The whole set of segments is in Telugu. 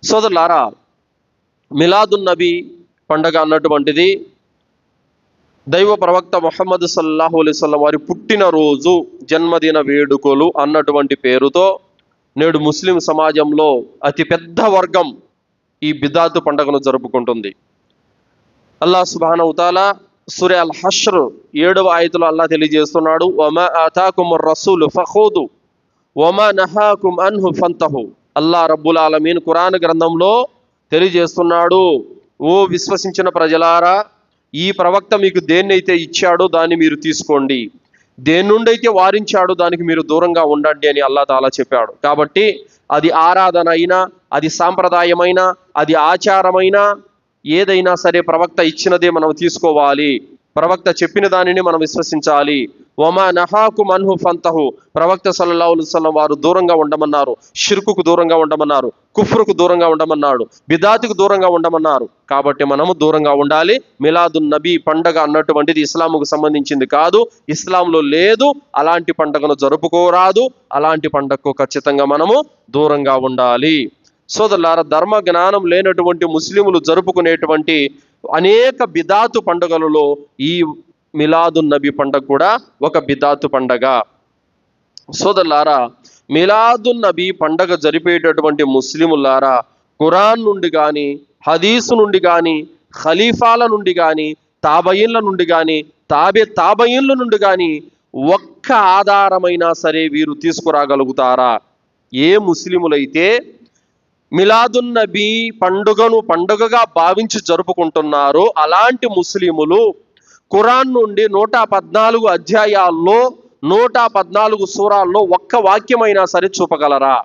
సోదరులారా, మిలాదున్ నబీ పండగ అన్నటువంటిది దైవ ప్రవక్త ముహమ్మద్ సల్లల్లాహు అలైహి వసల్లం వారి పుట్టినరోజు జన్మదిన వేడుకలు అన్నటువంటి పేరుతో నేడు ముస్లిం సమాజంలో అతి పెద్ద వర్గం ఈ బిదాతు పండుగను జరుపుకుంటుంది. అల్లాహ్ సుబ్హానహు వ తఆలా సూరా అల్ హష్ర్ 7వ ఆయతులో అల్లాహ్ తెలియజేస్తున్నాడు, వమా ఆతాకుముర్ రసూలు ఫఖూదు వమా నహాకుమ్ అన్హు ఫంతహు. అల్లాహ్ రబ్బుల్ ఆలమీన్ ఖురాన్ గ్రంథంలో తెలియజేస్తున్నాడు, ఓ విశ్వసించిన ప్రజలారా, ఈ ప్రవక్త మీకు దేన్నైతే ఇచ్చాడో దాన్ని మీరు తీసుకోండి, దేని నుండైతే వారించాడో దానికి మీరు దూరంగా ఉండండి అని అల్లాహ్ తాలా చెప్పాడు. కాబట్టి అది ఆరాధన అయినా, అది సాంప్రదాయమైనా, అది ఆచారమైనా, ఏదైనా సరే ప్రవక్త ఇచ్చినదే మనం తీసుకోవాలి, ప్రవక్త చెప్పిన దానిని మనం విశ్వసించాలి. వమా నహాకుమ్ అన్హు ఫంతహు, ప్రవక్త సల్లల్లాహు అలైహి వసల్లం వారు దూరంగా ఉండమన్నారు, షిర్కుకు దూరంగా ఉండమన్నారు, కుఫ్రుకు దూరంగా ఉండమన్నాడు, బిదాతుకు దూరంగా ఉండమన్నారు. కాబట్టి మనము దూరంగా ఉండాలి. మిలాదున్ నబీ పండగ అన్నటువంటిది ఇస్లాముకు సంబంధించింది కాదు, ఇస్లాంలో లేదు, అలాంటి పండగను జరుపుకోరాదు, అలాంటి పండగకు ఖచ్చితంగా మనము దూరంగా ఉండాలి. సోదరులారా, ధర్మ జ్ఞానం లేనటువంటి ముస్లిములు జరుపుకునేటువంటి అనేక బిదాతు పండుగలలో ఈ మిలాదున్ నబీ పండగ కూడా ఒక బిదాతు పండగ. సోదరులారా, మిలాదున్ నబీ పండగ జరిపేటటువంటి ముస్లిములారా, ఖురాన్ నుండి కానీ, హదీసు నుండి కానీ, ఖలీఫాల నుండి కానీ, తాబయిన్ల నుండి కానీ, తాబయిన్ల నుండి కానీ ఒక్క ఆధారమైనా సరే వీరు తీసుకురాగలుగుతారా? ఏ ముస్లిములైతే మిలాదున్ నబీ పండుగగా భావించి జరుపుకుంటున్నారో అలాంటి ముస్లిములు ఖురాన్ నుండి 114 అధ్యాయాల్లో 114 సూరాల్లో ఒక్క వాక్యమైనా సరే చూపగలరా?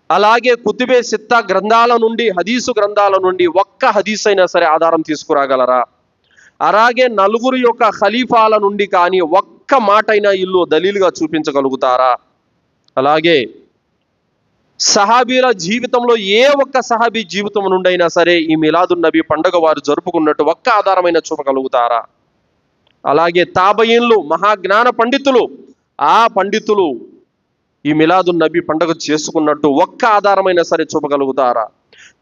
అలాగే కుతుబే సిత్తా గ్రంథాల నుండి, హదీసు గ్రంథాల నుండి ఒక్క హదీస్ అయినా సరే ఆధారం తీసుకురాగలరా? అలాగే నలుగురు యొక్క ఖలీఫాల నుండి కానీ ఒక్క మాట అయినా ఇల్లు దలీలుగా చూపించగలుగుతారా? అలాగే సహాబీల జీవితంలో ఏ ఒక్క సహాబీ జీవితం నుండి అయినా సరే ఈ మిలాదున్ నబీ పండుగ వారు జరుపుకున్నట్టు ఒక్క ఆధారమైన చూపగలుగుతారా? అలాగే తాబయిన్లు, మహాజ్ఞాన పండితులు, ఆ పండితులు ఈ మిలాదున్ నబీ పండుగ చేసుకున్నట్టు ఒక్క ఆధారమైన సరే చూపగలుగుతారా?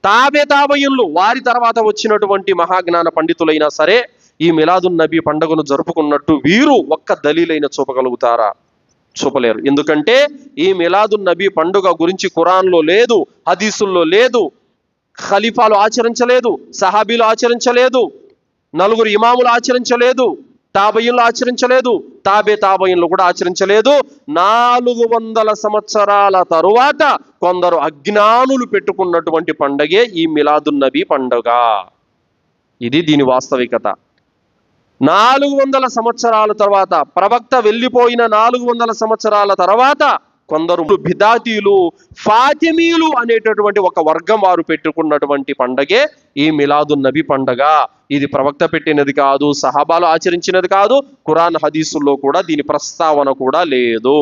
తాబయిన్లు, వారి తర్వాత వచ్చినటువంటి మహాజ్ఞాన పండితులైనా సరే ఈ మిలాదున్ నబీ పండుగను జరుపుకున్నట్టు వీరు ఒక్క దలీలైన చూపగలుగుతారా? చూపలేరు. ఎందుకంటే ఈ మిలాదున్ నబీ పండుగ గురించి ఖురాన్లో లేదు, హదీసుల్లో లేదు, ఖలీఫాలు ఆచరించలేదు, సహాబీలు ఆచరించలేదు, నలుగురు ఇమాములు ఆచరించలేదు, తాబయిన్లు ఆచరించలేదు, తాబయిన్లు కూడా ఆచరించలేదు. 400 సంవత్సరాల తరువాత కొందరు అజ్ఞానులు పెట్టుకున్నటువంటి పండగే ఈ మిలాదున్ నబీ పండుగ. ఇది దీని వాస్తవికత. 400 సంవత్సరాల తర్వాత, ప్రవక్త వెళ్ళిపోయిన 400 సంవత్సరాల తర్వాత కొందరు బిదాతీలు, ఫాతిమీలు అనేటటువంటి ఒక వర్గం వారు పెట్టుకున్నటువంటి పండగే ఈ మిలాదున్ నబీ పండగ. ఇది ప్రవక్త పెట్టినది కాదు, సహాబాలు ఆచరించినది కాదు, ఖురాన్ హదీసుల్లో కూడా దీని ప్రస్తావన కూడా లేదు.